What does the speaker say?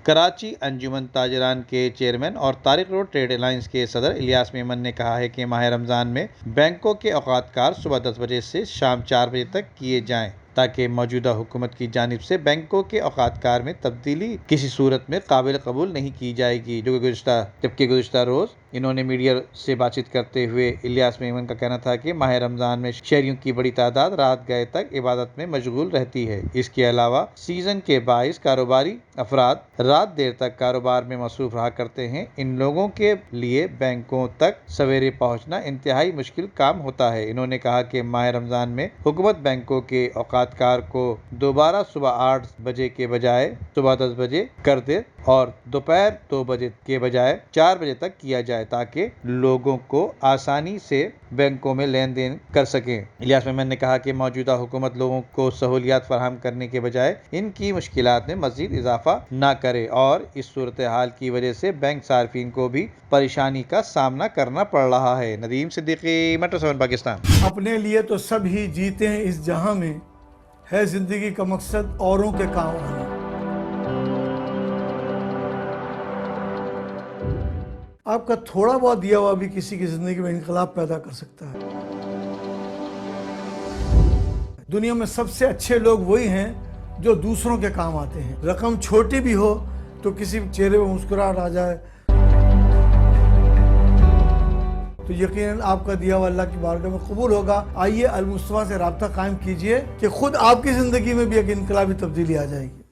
कराची अंजुमन ताजरान के चेयरमैन और Tariq road trade alliance के सदर इलियास मेमन ने कहा है कि माह रमज़ान में बैंकों के औकात सुबह 10 बजे से शाम 4 बजे तक किए जाएं ताकि मौजूदा हुकूमत की जानिब से बैंकों के औकात में तब्दीली किसी सूरत में काबिल कबूल नहीं की जाएगी। जबकि गुज़िश्ता रोज़ इन्होंने मीडिया से बातचीत करते हुए इलियास मेमन का कहना था कि माह रमज़ान में शहरियों की बड़ी तादाद रात गए तक इबादत में मशगूल रहती है। इसके अलावा सीजन के बाइस कारोबारी अफराद रात देर तक कारोबार में मसरूफ रहा करते हैं। इन लोगों के लिए बैंकों तक सवेरे पहुंचना इंतहाई मुश्किल काम होता है। इन्होंने कहा कि माह रमज़ान में हुकूमत बैंकों के औकातकार को दोबारा सुबह 8 बजे के बजाय सुबह 10 बजे कर दे और दोपहर 2 बजे के बजाय 4 बजे तक किया जाए ताकि लोगों को आसानी से बैंकों में लेन देन कर सकें। इलियास मेमन ने कहा कि मौजूदा हुकूमत लोगों को सहूलियात फराहम करने के बजाय इनकी मुश्किलात में मजीद इजाफा न करे और इस सूरत हाल की वजह से बैंक सार्फिन को भी परेशानी का सामना करना पड़ रहा है। नदीम सिद्दीकी, मेट्रो 7 पाकिस्तान। अपने लिए तो सब ही जीते हैं इस जहां में, है जिंदगी का मकसद औरों के काम आना। आपका थोड़ा बहुत दिया हुआ भी किसी की जिंदगी में इनकलाब पैदा कर सकता है। दुनिया में सबसे अच्छे लोग वही हैं जो दूसरों के काम आते हैं। रकम छोटी भी हो तो किसी चेहरे पर मुस्कुराहट आ जाए तो यकीनन आपका दिया हुआ अल्लाह की बारगाह में कबूल होगा। आइए अल मुस्तफा से राब्ता कायम कीजिए कि खुद आपकी जिंदगी में भी एक इनकलाबी तब्दीली आ जाएगी।